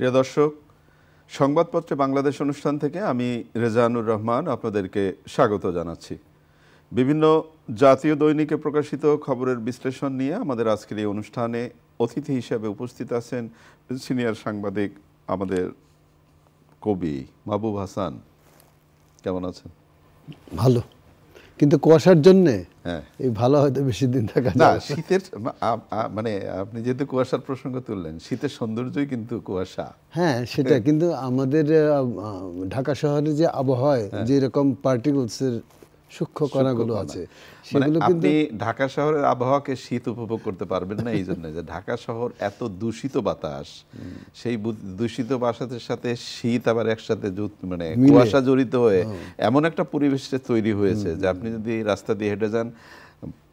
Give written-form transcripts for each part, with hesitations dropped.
প্রিয় দর্শক, সংবাদপত্রে বাংলাদেশ অনুষ্ঠান থেকে আমি রেজানুর রহমান আপনাদেরকে স্বাগত জানাচ্ছি। বিভিন্ন জাতীয় দৈনিকে প্রকাশিত খবরের বিশ্লেষণ নিয়ে আমাদের আজকের এই অনুষ্ঠানে অতিথি হিসেবে উপস্থিত আছেন সিনিয়র সাংবাদিক আমাদের কবি মাহবুব হাসান। কেমন আছেন? ভালো, কিন্তু কুয়াশার জন্যে এই ভালো হয়তো বেশি দিন থাকা না। শীতের মানে আপনি যেহেতু কুয়াশার প্রসঙ্গ তুললেন, শীতের সৌন্দর্যই কিন্তু কুয়াশা। হ্যাঁ, সেটা কিন্তু আমাদের ঢাকা শহরে যে আবহাওয়ায় যে রকম পার্টিকলসের সূক্ষ্ম কণাগুলো আছে সেগুলো কিন্তু আপনি ঢাকা শহরের আবহাওয়াকে শীত উপভোগ করতে পারবেন না এই জন্য যে ঢাকা শহর এত দূষিত বাতাস, সেই দূষিত বাতাসের সাথে শীত আবার একসাথে মানে কুয়াশা জড়িত হয়ে এমন একটা পরিবেশে তৈরি হয়েছে যে আপনি যদি রাস্তা দিয়ে হেঁটে যান,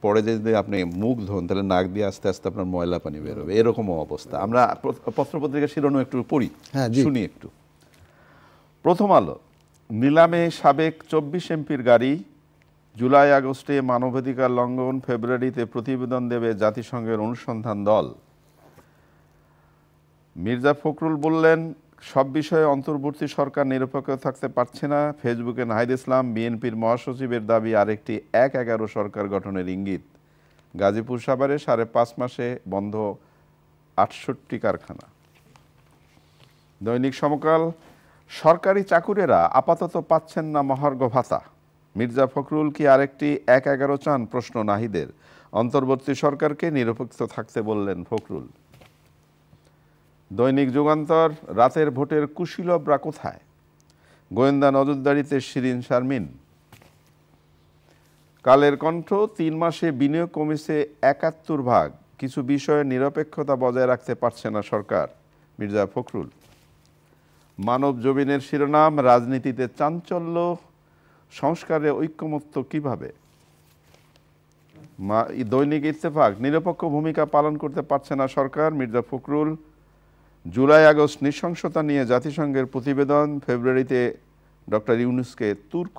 পরে যদি আপনি মুখ ধোন তাহলে নাক দিয়ে আস্তে আস্তে আপনার ময়লা পানি বেরোবে, এরকম অবস্থা। আমরা পত্রপত্রিকার শিরোনাম একটু পড়ি, শুনি একটু। প্রথম আলো, নিলামে সাবেক 24 এমপির গাড়ি, জুলাই আগস্টে মানবাধিকার লঙ্ঘন, ফেব্রুয়ারিতে প্রতিবেদন দেবে জাতিসংঘের অনুসন্ধান দল। মির্জা ফখরুল বললেন, সব বিষয়ে অন্তর্বর্তী সরকার নিরপেক্ষ থাকতে পারছে না। ফেসবুকে নাহিদ ইসলাম, বিএনপির মহাসচিবের দাবি আরেকটি 1/11 সরকার গঠনের ইঙ্গিত। গাজীপুর সাভারে 5.5 মাসে বন্ধ 68 কারখানা। দৈনিক সমকাল, সরকারি চাকুরেরা আপাতত পাচ্ছেন না মহার্ঘ ভাতা। মির্জা ফখরুল কি আরেকটি 1/11 চান? প্রশ্ন নাহিদের। অন্তর্বর্তী সরকারকে নিরপেক্ষ থাকতে বললেন ফখরুল। দৈনিক যুগান্তর, রাতের ভোটের কুশীলবরা কোথায়? গোয়েন্দা নজরদারিতে শিরিন শারমিন। কালের কণ্ঠ, 3 মাসে বিনিয়োগ কমেছে 71%। কিছু বিষয়ে নিরপেক্ষতা বজায় রাখতে পারছে না সরকার, মির্জা ফখরুল। মানব জমিনের শিরোনাম, রাজনীতিতে চাঞ্চল্য, সংস্কারে ঐক্যমত্য কিভাবে? দৈনিক ইত্তেফাক, নিরপেক্ষ ভূমিকা পালন করতে পারছে না সরকার, মির্জা ফখরুল। জুলাই আগস্ট নৃশংসতা নিয়ে জাতিসংঘের প্রতিবেদন, ফেব্রুয়ারিতে ডক্টর ইউনূসকে তুর্ক।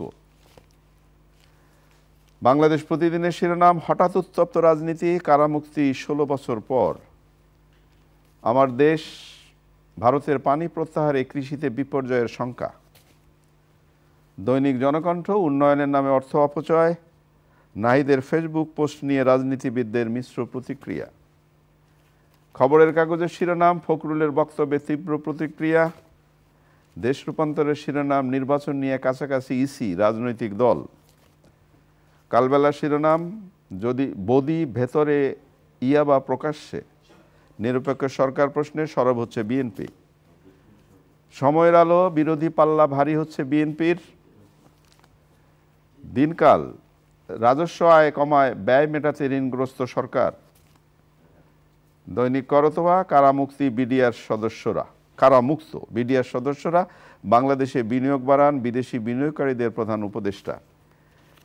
বাংলাদেশ প্রতিদিনের শিরোনাম, হঠাৎ উত্তপ্ত রাজনীতি, কারামুক্তি 16 বছর পর। আমার দেশ, ভারতের পানি প্রত্যাহারে কৃষিতে বিপর্যয়ের শঙ্কা। দৈনিক জনকণ্ঠ, উন্নয়নের নামে অর্থ অপচয়, নাহিদের ফেসবুক পোস্ট নিয়ে রাজনীতিবিদদের মিশ্র প্রতিক্রিয়া। খবরের কাগজের শিরোনাম, ফখরুলের বক্তব্যে তীব্র প্রতিক্রিয়া। দেশ রূপান্তরের শিরোনাম, নির্বাচন নিয়ে কাছাকাছি ইসি, রাজনৈতিক দল। কালবেলার শিরোনাম, যদি বদি ভেতরে ইয়াবা প্রকাশ্যে, নিরপেক্ষ সরকার প্রশ্নে সরব হচ্ছে বিএনপি। সময়ের আলো, বিরোধী পাল্লা ভারী হচ্ছে বিএনপির। দিনকাল, রাজস্ব আয় কমায় ব্যয় মেটাতে ঋণগ্রস্ত সরকার। দৈনিক করতোয়া, কারামুক্ত বিডিআর সদস্যরা বাংলাদেশে বিনিয়োগ বাড়ান, বিদেশি বিনিয়োগকারীদের প্রধান উপদেষ্টা।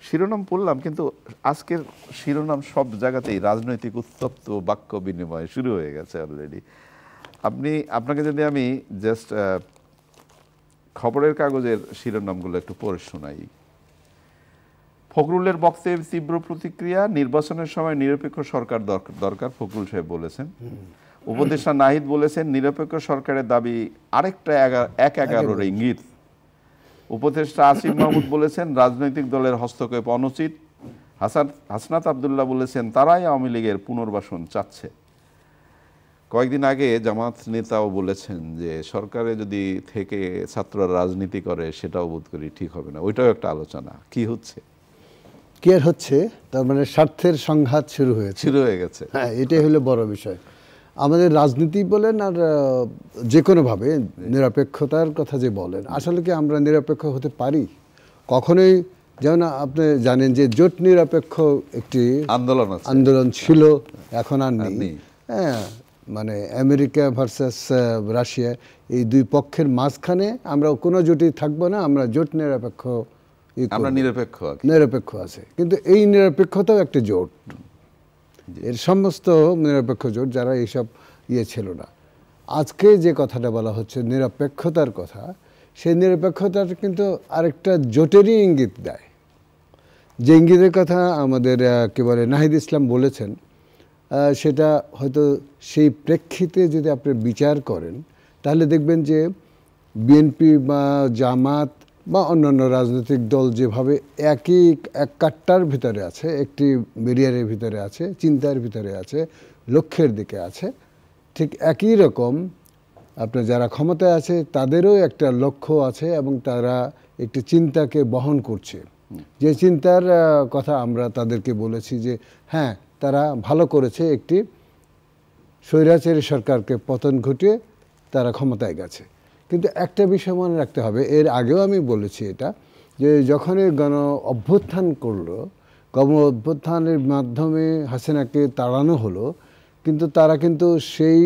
শিরোনাম পড়লাম, কিন্তু আজকের শিরোনাম সব জায়গাতেই রাজনৈতিক উত্তপ্ত বাক্য বিনিময় শুরু হয়ে গেছে অলরেডি। আপনাকে যদি আমি জাস্ট খবরের কাগজের শিরোনামগুলো একটু পড়ে শোনাই। ফখরুলের বক্তব্যে তীব্র প্রতিক্রিয়া, নির্বাচনের সময় নিরপেক্ষ সরকার দরকার, ফখরুল সাহেব বলেছেন। উপদেষ্টা নাহিদ বলেছেন, নিরপেক্ষ সরকারের দাবি আরেকটা 1/11 ইঙ্গিত। উপদেষ্টা আসিফ মাহমুদ বলেছেন, রাজনৈতিক দলের হস্তক্ষেপ অনুচিত। হাসনাত আবদুল্লাহ বলেছেন, তারাই আওয়ামী লীগের পুনর্বাসন চাচ্ছে। কয়েকদিন আগে জামাত নেতাও বলেছেন যে সরকারে যদি থেকে ছাত্ররা রাজনীতি করে সেটাও বোধ করি ঠিক হবে না। ওইটাও একটা আলোচনা। কি হচ্ছে? কি আর হচ্ছে, তার মানে স্বার্থের সংঘাত শুরু হয়ে গেছে। হ্যাঁ, এটাই হলো বড় বিষয়। আমাদের রাজনীতি বলেন আর যে কোনোভাবে নিরপেক্ষতার কথা যে বলেন, আসলে কি আমরা নিরপেক্ষ হতে পারি? কখনোই। যেমন আপনি জানেন যে জোট নিরপেক্ষ একটি আন্দোলন ছিল, এখন আর নেই। হ্যাঁ, মানে আমেরিকা ভার্সাস রাশিয়া, এই দুই পক্ষের মাঝখানে আমরা কোনো জোটই থাকবো না, আমরা জোট নিরপেক্ষ আছে। কিন্তু এই নিরপেক্ষতাও একটা জোট, এর সমস্ত নিরপেক্ষ জোট যারা এইসব ছিল না। আজকে যে কথাটা বলা হচ্ছে নিরপেক্ষতার কথা, সেই নিরপেক্ষতার কিন্তু আরেকটা জোটেরই ইঙ্গিত দেয়। যে ইঙ্গিতের কথা আমাদের কি বলে নাহিদ ইসলাম বলেছেন, সেটা হয়তো সেই প্রেক্ষিতে যদি আপনি বিচার করেন তাহলে দেখবেন যে বিএনপি বা জামাত বা অন্যান্য রাজনৈতিক দল যেভাবে এক কাট্টার ভিতরে আছে, একটি ব্যারিয়ারের ভিতরে আছে, চিন্তার ভিতরে আছে, লক্ষ্যের দিকে আছে, ঠিক একই রকম আপনার যারা ক্ষমতায় আছে তাদেরও একটা লক্ষ্য আছে এবং তারা একটি চিন্তাকে বহন করছে। যে চিন্তার কথা আমরা তাদেরকে বলেছি যে হ্যাঁ, তারা ভালো করেছে, একটি স্বৈরাচারী সরকারকে পতন ঘটিয়ে তারা ক্ষমতায় গেছে। কিন্তু একটা বিষয় মনে রাখতে হবে, এর আগেও আমি বলেছি এটা, যে যখনই গণ অভ্যুত্থান করলো, গণ অভ্যুত্থানের মাধ্যমে হাসিনাকে তাড়ানো হলো, কিন্তু তারা কিন্তু সেই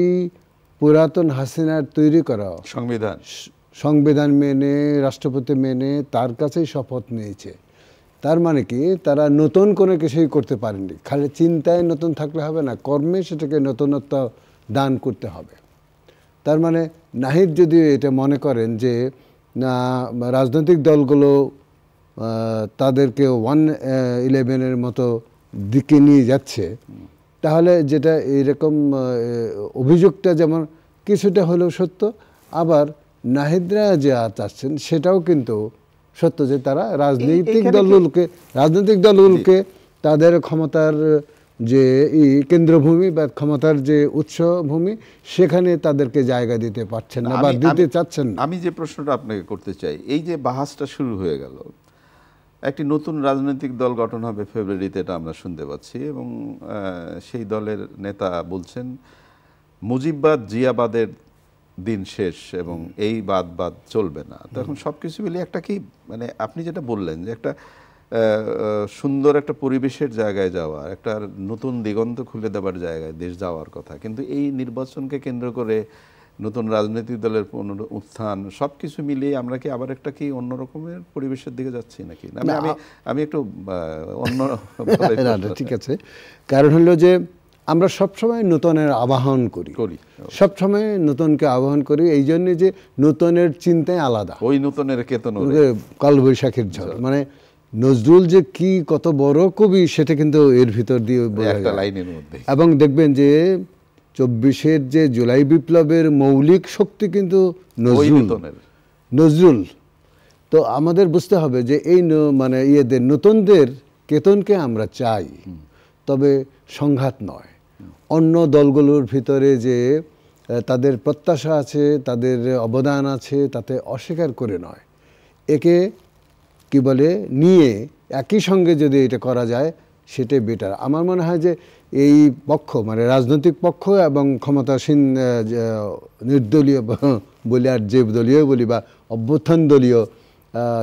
পুরাতন হাসিনার তৈরি করা সংবিধান মেনে, রাষ্ট্রপতি মেনে তার কাছেই শপথ নিয়েছে। তার মানে কি, তারা নতুন কোনো কিছুই করতে পারেনি। খালি চিন্তায় নতুন থাকলে হবে না, কর্মে সেটাকে নতুনত্ব দান করতে হবে। তার মানে নাহিদ যদি এটা মনে করেন যে না, রাজনৈতিক দলগুলো তাদেরকে 1-11-এর মতো দিকে নিয়ে যাচ্ছে, তাহলে যেটা এইরকম অভিযোগটা যেমন কিছুটা হলেও সত্য, আবার নাহিদরা যা চাচ্ছেন সেটাও কিন্তু সত্য, যে তারা রাজনৈতিক দলগুলোকে তাদের ক্ষমতার যে কেন্দ্রভূমি বা ক্ষমতার যে উৎসভূমি, সেখানে তাদেরকে জায়গা দিতে পারছেন না বা দিতে চাচ্ছেন না। আমি যে প্রশ্নটা আপনাকে করতে চাই, এই যে বাহাসটা শুরু হয়ে গেল, একটি নতুন রাজনৈতিক দল গঠন হবে ফেব্রুয়ারিতে, এটা আমরা শুনতে পাচ্ছি, এবং সেই দলের নেতা বলছেন মুজিববাদ জিয়াবাদের দিন শেষ এবং এই বাদ চলবে না। তখন সব কিছু মিলিয়ে একটা কি, মানে আপনি যেটা বললেন যে একটা সুন্দর একটা পরিবেশের জায়গায় যাওয়া, একটা নতুন দিগন্ত খুলে দেওয়ার জায়গায় দেশ যাওয়ার কথা, কিন্তু এই নির্বাচনকে কেন্দ্র করে নতুন রাজনৈতিক দলের উত্থান, সব কিছু মিলিয়ে আমরা কি আবার একটা কি অন্য রকমের পরিবেশের দিকে যাচ্ছি নাকি? আমি একটু অন্য ঠিক আছে, কারণ হলো যে আমরা সবসময় নতুনের আবাহন করি, সবসময় নতুনকে আবাহন করি, এই জন্যে যে নতুনের চিন্তায় আলাদা, ওই নতুনের কেতন কালবৈশাখীর ঝড়। মানে নজরুল যে কি কত বড় কবি সেটা কিন্তু এর ভিতর দিয়ে একটা লাইনের মধ্যে। এবং দেখবেন যে 24-এর যে জুলাই বিপ্লবের মৌলিক শক্তি কিন্তু নজরুল। তো আমাদের বুঝতে হবে যে এই মানে ইয়েদের নতুনদের কেতনকে আমরা চাই, তবে সংঘাত নয়। অন্য দলগুলোর ভিতরে যে তাদের প্রত্যাশা আছে, তাদের অবদান আছে, তাতে অস্বীকার করে নয়, একে কি বলে নিয়ে একই সঙ্গে যদি এটা করা যায় সেটাই বেটার। আমার মনে হয় যে এই পক্ষ, মানে রাজনৈতিক পক্ষ এবং ক্ষমতাসীন নির্দলীয় বলি আর যে দলীয় বলি বা অভ্যুত্থান দলীয়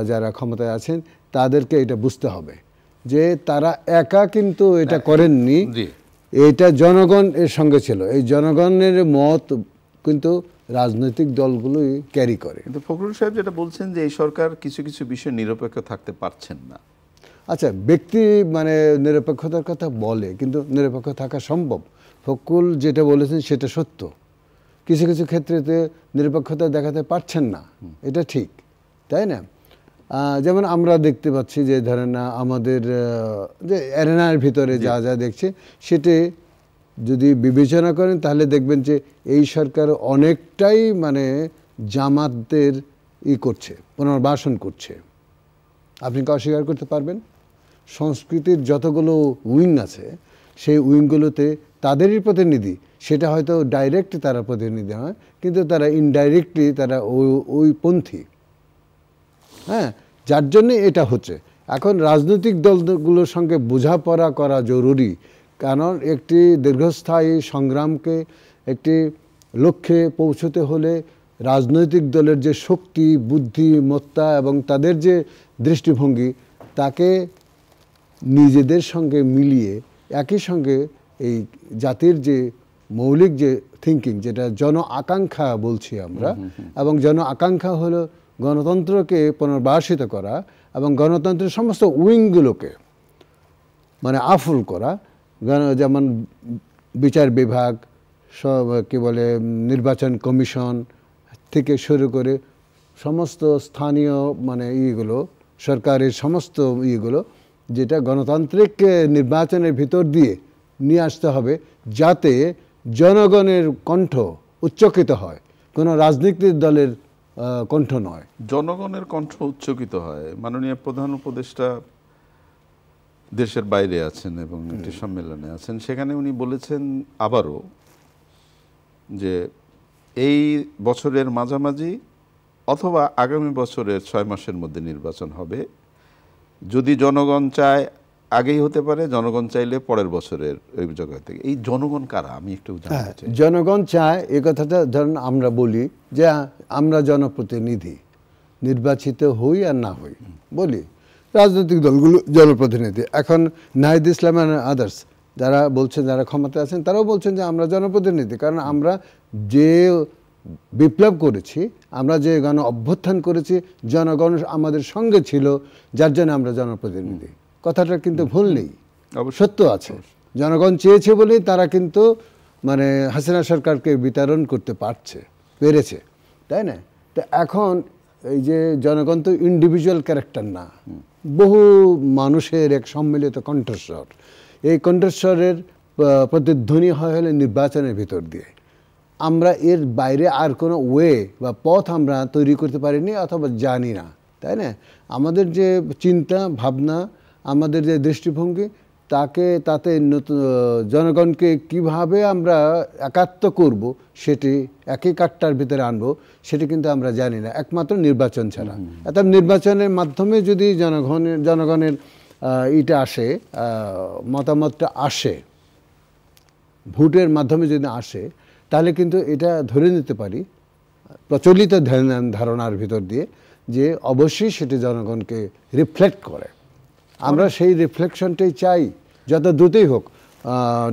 যারা ক্ষমতায় আছেন, তাদেরকে এটা বুঝতে হবে যে তারা একা কিন্তু এটা করেননি, এটা জনগণ এর সঙ্গে ছিল। এই জনগণের মত কিন্তু রাজনৈতিক দলগুলোই ক্যারি করে। কিন্তু ফখরুল সাহেব যেটা বলছেন যে এই সরকার কিছু কিছু বিষয়ে নিরপেক্ষ থাকতে পারছেন না। আচ্ছা, ব্যক্তি মানে নিরপেক্ষতার কথা বলে, কিন্তু নিরপেক্ষ থাকা সম্ভব। ফখরুল যেটা বলেছেন সেটা সত্য, কিছু কিছু ক্ষেত্রেতে নিরপেক্ষতা দেখাতে পারছেন না, এটা ঠিক, তাই না? যেমন আমরা দেখতে পাচ্ছি যে ধরেন আমাদের যে অ্যারেনার ভিতরে যা যা দেখছে, সেটি যদি বিবেচনা করেন তাহলে দেখবেন যে এই সরকার অনেকটাই মানে জামাতদের করছে, পুনর্বাসন করছে। আপনি কি অস্বীকার করতে পারবেন? সংস্কৃতির যতগুলো উইং আছে সেই উইংগুলোতে তাদেরই প্রতিনিধি, সেটা হয়তো ডাইরেক্ট তারা প্রতিনিধি হয়, কিন্তু তারা ইনডাইরেক্টলি তারা ওই পন্থী। হ্যাঁ, যার জন্যে এটা হচ্ছে। এখন রাজনৈতিক দলগুলোর সঙ্গে বোঝাপড়া করা জরুরি, কারণ একটি দীর্ঘস্থায়ী সংগ্রামকে একটি লক্ষ্যে পৌঁছতে হলে রাজনৈতিক দলের যে শক্তি, বুদ্ধিমত্তা এবং তাদের যে দৃষ্টিভঙ্গি, তাকে নিজেদের সঙ্গে মিলিয়ে একই সঙ্গে এই জাতির যে মৌলিক যে থিঙ্কিং, যেটা জন আকাঙ্ক্ষা বলছি আমরা, এবং জন আকাঙ্ক্ষা হলো গণতন্ত্রকে পুনর্বাসিত করা এবং গণতন্ত্রের সমস্ত উইংগুলোকে মানে আফুল করা, যেমন বিচার বিভাগ, সব কি বলে নির্বাচন কমিশন থেকে শুরু করে সমস্ত স্থানীয় মানে ইয়েগুলো, সরকারের সমস্ত ইয়েগুলো, যেটা গণতান্ত্রিক নির্বাচনের ভিতর দিয়ে নিয়ে আসতে হবে, যাতে জনগণের কণ্ঠ উচ্চকিত হয়। কোনো রাজনৈতিক দলের কণ্ঠ নয়। জনগণের কণ্ঠ উচ্চকিত হয়। মাননীয় প্রধান উপদেষ্টা দেশের বাইরে আছেন এবং একটি সম্মেলনে আছেন, সেখানে উনি বলেছেন আবারও যে এই বছরের মাঝামাঝি অথবা আগামী বছরের 6 মাসের মধ্যে নির্বাচন হবে। যদি জনগণ চায় আগেই হতে পারে, জনগণ চাইলে পরের বছরের ওই জায়গা থেকে। এই জনগণ কারা আমি একটু জানতে চাই। জনগণ চায় এই কথাটা, ধরুন আমরা বলি যে আমরা জনপ্রতিনিধি, নির্বাচিত হই আর না হই, বলি রাজনৈতিক দলগুলো জনপ্রতিনিধি। এখন নাহিদ ইসলাম আর আদার্স যারা বলছেন, যারা ক্ষমতা আছেন, তারাও বলছেন যে আমরা জনপ্রতিনিধি, কারণ আমরা যে বিপ্লব করেছি, আমরা যে গণ অভ্যুত্থান করেছি, জনগণ আমাদের সঙ্গে ছিল, যার জন্য আমরা জনপ্রতিনিধি। কথাটা কিন্তু ভুল নেই, সত্য আছে। জনগণ চেয়েছে বলেই তারা কিন্তু মানে হাসিনা সরকারকে বিতরণ করতে পেরেছে, তাই না? তো এখন এই যে জনগণ তো ইন্ডিভিজুয়াল ক্যারেক্টার না, বহু মানুষের এক সম্মিলিত কণ্ঠস্বর। এই কণ্ঠস্বরের প্রতিধ্বনি হয় হলে নির্বাচনের ভিতর দিয়ে। আমরা এর বাইরে আর কোনো ওয়ে বা পথ আমরা তৈরি করতে পারিনি অথবা জানি না, তাই না? আমাদের যে চিন্তা ভাবনা, আমাদের যে দৃষ্টিভঙ্গি, তাতে নতুন জনগণকে কিভাবে আমরা একাত্ম করব, সেটি একই কাট্টার ভিতরে আনবো, সেটি কিন্তু আমরা জানি না, একমাত্র নির্বাচন ছাড়া। অর্থাৎ নির্বাচনের মাধ্যমে যদি জনগণের এটা আসে, মতামতটা আসে, ভোটের মাধ্যমে যদি আসে, তাহলে কিন্তু এটা ধরে নিতে পারি প্রচলিত ধারণার ভিতর দিয়ে যে অবশ্যই সেটি জনগণকে রিফ্লেক্ট করে। আমরা সেই রিফ্লেকশনটাই চাই, যত দ্রুতই হোক।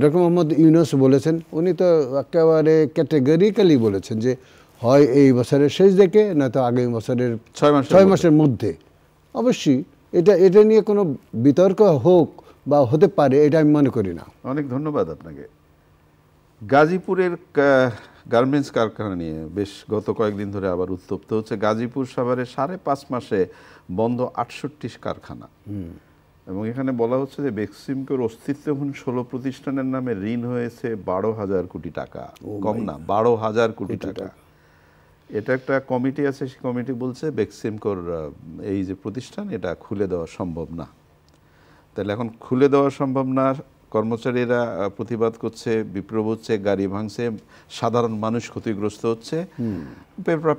ডক্টর মোহাম্মদ ইউনূস বলেছেন, উনি তো একেবারে ক্যাটেগরিক্যালি বলেছেন যে হয় এই বছরের শেষ দিকে, নয়তো আগামী বছরের 6 মাসের মধ্যে। অবশ্যই এটা নিয়ে কোনো বিতর্ক হোক বা হতে পারে, এটা আমি মনে করি না। অনেক ধন্যবাদ আপনাকে। গাজীপুরের গার্মেন্টস কারখানা নিয়ে বেশ গত কয়েকদিন ধরে আবার উত্তপ্ত হচ্ছে। গাজীপুর সাভারে 5.5 মাসে বন্ধ 68 কারখানা, এবং এখানে বলা হচ্ছে যে বেক্সিমকোর অস্তিত্বহীন 16 প্রতিষ্ঠানের নামে ঋণ হয়েছে 12,000 কোটি টাকা। কম না, 12,000 কোটি টাকা। এটা একটা কমিটি আছে, সেই কমিটি বলছে বেক্সিমকোর এই যে প্রতিষ্ঠান, এটা খুলে দেওয়া সম্ভব না। তাহলে এখন খুলে দেওয়া সম্ভব না, কর্মচারীরা প্রতিবাদ করছে, বিপ্লব হচ্ছে, গাড়ি ভাঙছে, সাধারণ মানুষ ক্ষতিগ্রস্ত হচ্ছে,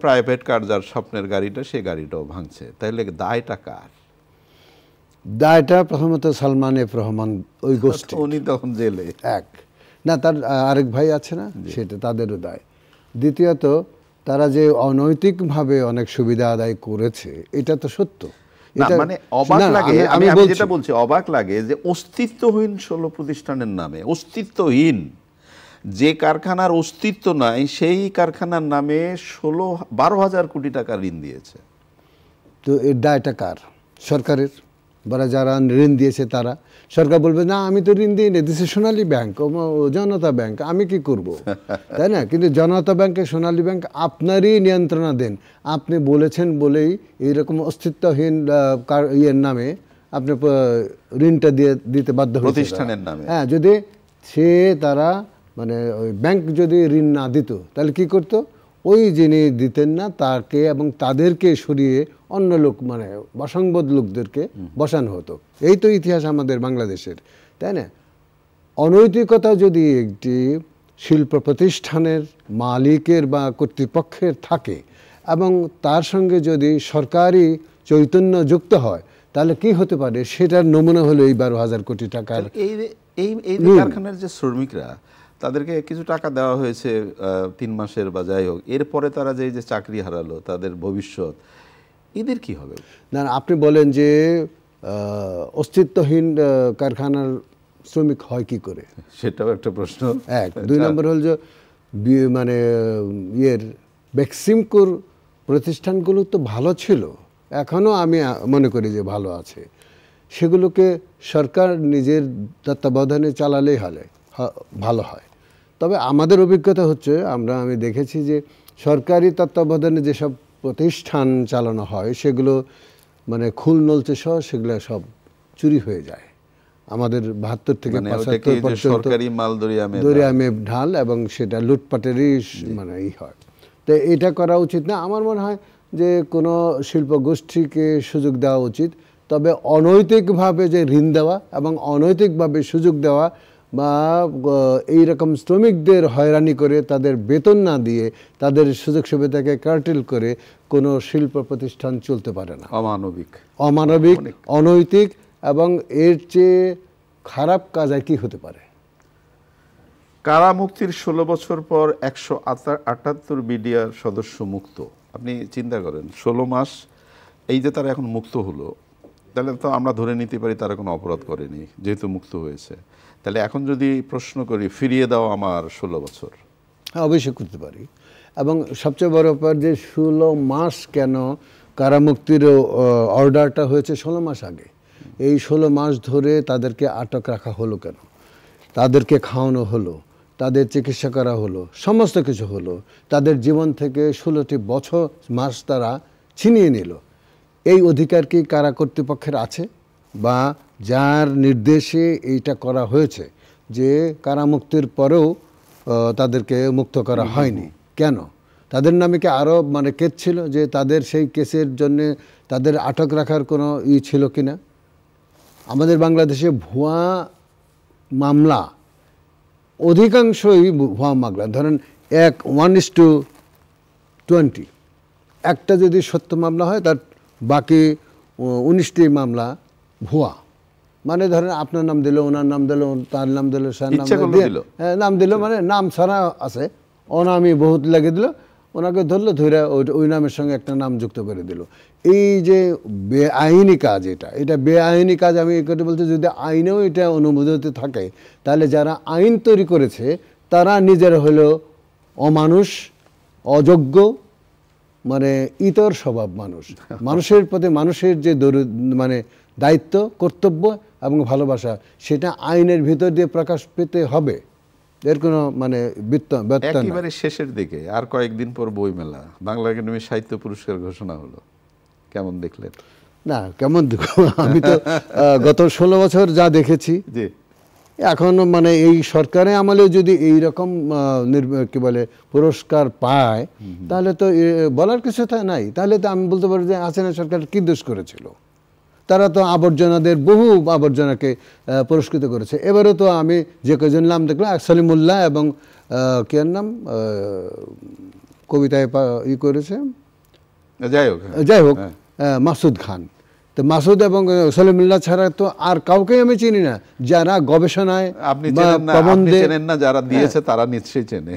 প্রাইভেট কার যার স্বপ্নের গাড়িটা, সেই গাড়িটাও ভাঙছে। তাহলে দায়টা কার? দায়টা প্রথমত সালমান এফ রহমান, ওই গোষ্ঠী, উনি তখন জেলে। না, তার আরেক ভাই আছে না, সেটা তাদেরও দায়। দ্বিতীয়ত তারা যে অনৈতিকভাবে অনেক সুবিধা আদায় করেছে, এটা তো সত্য। মানে অবাক লাগে, আমি যেটা বলছি অবাক লাগে যে অস্তিত্বহীন 16 প্রতিষ্ঠানের নামে, অস্তিত্বহীন যে কারখানার অস্তিত্ব নাই, সেই কারখানার নামে 12,000 কোটি টাকা ঋণ দিয়েছে। তো এর দায়টা কার? সরকারের। বা যারা ঋণ দিয়েছে তারা, সরকার বলবে না আমি তো ঋণ দিই না, দিছে সোনালী ব্যাংক, জনতা ব্যাংক, আমি কি করব, তাই না? কিন্তু জনতা ব্যাংকে, সোনালী ব্যাংক আপনারই নিয়ন্ত্রণাধীন। আপনি বলেছেন বলেই এইরকম অস্তিত্বহীন ইয়ের নামে আপনি ঋণটা দিতে বাধ্য হয়েছে প্রতিষ্ঠানের নামে। হ্যাঁ, যদি তারা মানে ওই ব্যাংক যদি ঋণ না দিত, তাহলে কি করতো? ওই যিনি দিতেন না তাকে এবং তাদেরকে সরিয়ে অন্য লোক, মানে অসংবাদ লোকদেরকে বসানো হতো। এই তো ইতিহাস আমাদের বাংলাদেশের, তাই না? অনৈতিকতা যদি একটি শিল্প প্রতিষ্ঠানের মালিকের বা কর্তৃপক্ষের থাকে এবং তার সঙ্গে যদি সরকারি চৈতন্য যুক্ত হয়, তাহলে কি হতে পারে? সেটার নমুনা হলো এই 12,000 কোটি টাকার। এই কারখানার যে শ্রমিকরা, তাদেরকে কিছু টাকা দেওয়া হয়েছে 3 মাসের বা যাই হোক, এরপরে তারা যে চাকরি হারালো, তাদের ভবিষ্যৎ, এদের কি হবে? না, আপনি বলেন যে অস্তিত্বহীন কারখানার শ্রমিক হয় কি করে, সেটাও একটা প্রশ্ন। 2 নম্বর হল যে মানে বেক্সিমকোর প্রতিষ্ঠানগুলো তো ভালো ছিল, এখনও আমি মনে করি যে ভালো আছে। সেগুলোকে সরকার নিজের তত্ত্বাবধানে চালালেই ভালো হয়। তবে আমাদের অভিজ্ঞতা হচ্ছে, আমি দেখেছি যে সরকারি তত্ত্বাবধানে যেসব প্রতিষ্ঠান চালানো হয়, সেগুলো মানে খুল নলচে সহ সেগুলো সব চুরি হয়ে যায়। আমাদের 72 থেকে 75 পর্যন্ত সরকারি মাল দরিয়ামে ঢাল, এবং সেটা লুটপাটেরই মানে হয়। তো এটা করা উচিত না। আমার মনে হয় যে কোনো শিল্প গোষ্ঠীকে সুযোগ দেওয়া উচিত, তবে অনৈতিকভাবে যে ঋণ দেওয়া এবং অনৈতিকভাবে সুযোগ দেওয়া বা এইরকম শ্রমিকদের হয়রানি করে তাদের বেতন না দিয়ে তাদের সুযোগ সুবিধাকে কার্টেল করে কোনো শিল্প প্রতিষ্ঠান চলতে পারে না। অমানবিক, অনৈতিক, এবং এর চেয়ে খারাপ কাজ আর কি হতে পারে? কারা মুক্তির 16 বছর পর 178 বিডিআর সদস্য মুক্ত। আপনি চিন্তা করেন 16 মাস এই যে তারা এখন মুক্ত হলো, তাহলে তো আমরা ধরে নিতে পারি তারা কোনো অপরাধ করেনি যেহেতু মুক্ত হয়েছে। তাহলে এখন যদি প্রশ্ন করি ফিরিয়ে দাও আমার 16 বছর, হ্যাঁ অবশ্যই করতে পারি। এবং সবচেয়ে বড় ব্যাপার যে 16 মাস কেন কারামুক্তির অর্ডারটা হয়েছে 16 মাস আগে। এই 16 মাস ধরে তাদেরকে আটক রাখা হলো কেন? তাদেরকে খাওয়ানো হলো, তাদের চিকিৎসা করা হলো, সমস্ত কিছু হলো, তাদের জীবন থেকে 16টি মাস তারা ছিনিয়ে নিল। এই অধিকার কি কারা কর্তৃপক্ষের আছে? বা যার নির্দেশে এইটা করা হয়েছে যে কারামুক্তির পরেও তাদেরকে মুক্ত করা হয়নি কেন? তাদের নামে কি আরও মানে কেস ছিল যে তাদের সেই কেসের জন্য তাদের আটক রাখার কোনো ছিল কি না? আমাদের বাংলাদেশে ভুয়া মামলা অধিকাংশই ভুয়া মামলা। ধরেন 1:20 একটা যদি সত্য মামলা হয় তার বাকি 19টি মামলা ভুয়া। মানে ধরেন আপনার নাম দিল, ওনার নাম দিল, তার নাম দিল, নাম দিল, মানে নাম ছাড়া আছে, অনামি বহুত লাগিয়ে দিল, ওনাকে ধরলো, ধরে ওই নামের সঙ্গে একটা নাম যুক্ত করে দিল। এই যে বেআইনি কাজ, এটা বেআইনি কাজ। আমি এই কথা বলতে, যদি আইনেও এটা অনুমোদিত থাকে তাহলে যারা আইন তৈরি করেছে তারা নিজেরা হলো অমানুষ, অযোগ্য, মানে ইতর স্বভাব মানুষ। মানুষের প্রতি মানুষের যে মানে দায়িত্ব, কর্তব্য এবং ভালোবাসা, সেটা আইনের ভিতর দিয়ে প্রকাশ পেতে হবে। এর কোনো মানে একেবারে শেষের দিকে আর কয়েকদিন পর বইমেলা, বাংলা একাডেমি সাহিত্য পুরস্কার ঘোষণা হলো, কেমন দেখলেন? না কেমন দেখো, আমি তো গত 16 বছর যা দেখেছি, এখন মানে এই সরকারে আমলে যদি এইরকম কি বলে পুরস্কার পায় তাহলে তো বলার কিছু নাই। তাহলে তো আমি বলতে পারি যে হাসিনা সরকার কি দোষ করেছিল? তারা তো আবর্জনাদের, বহু আবর্জনাকে পুরস্কৃত করেছে। এবারও তো আমি যে কজন নাম দেখলাম, সলিমুল্লাহ এবং কি নাম কবিতায় করেছে, যাই হোক মাসুদ খান। তো মাসুদ এবং সলিমুল্লাহ ছাড়া তো আর কাউকে আমি চিনি না যারা গবেষণায়, যারা দিয়েছে তারা নিশ্চয়ই চেনে।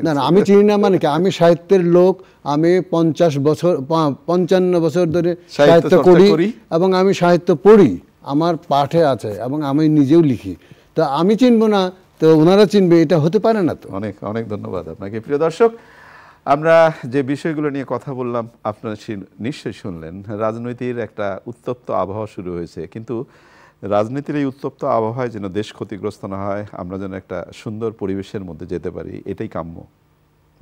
না আমি চিনি না, মানে কি, আমি সাহিত্যের লোক, আমি 55 বছর ধরে সাহিত্য করি এবং আমি সাহিত্য পড়ি, আমার পাঠে আছে এবং আমি নিজেও লিখি। তো আমি চিনবো না তো ওনারা চিনবে, এটা হতে পারে না। তো অনেক অনেক ধন্যবাদ আপনাকে। প্রিয় দর্শক, আমরা যে বিষয়গুলো নিয়ে কথা বললাম আপনারা নিশ্চয়ই শুনলেন। রাজনীতির একটা উত্তপ্ত আবহাওয়া শুরু হয়েছে, কিন্তু রাজনীতির এই উত্তপ্ত আবহাওয়ায় যেন দেশ ক্ষতিগ্রস্ত না হয়, আমরা যেন একটা সুন্দর পরিবেশের মধ্যে যেতে পারি, এটাই কাম্য।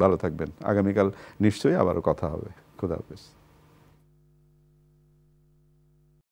ভালো থাকবেন। আগামীকাল নিশ্চয়ই আবারও কথা হবে। খোদা হাফেজ।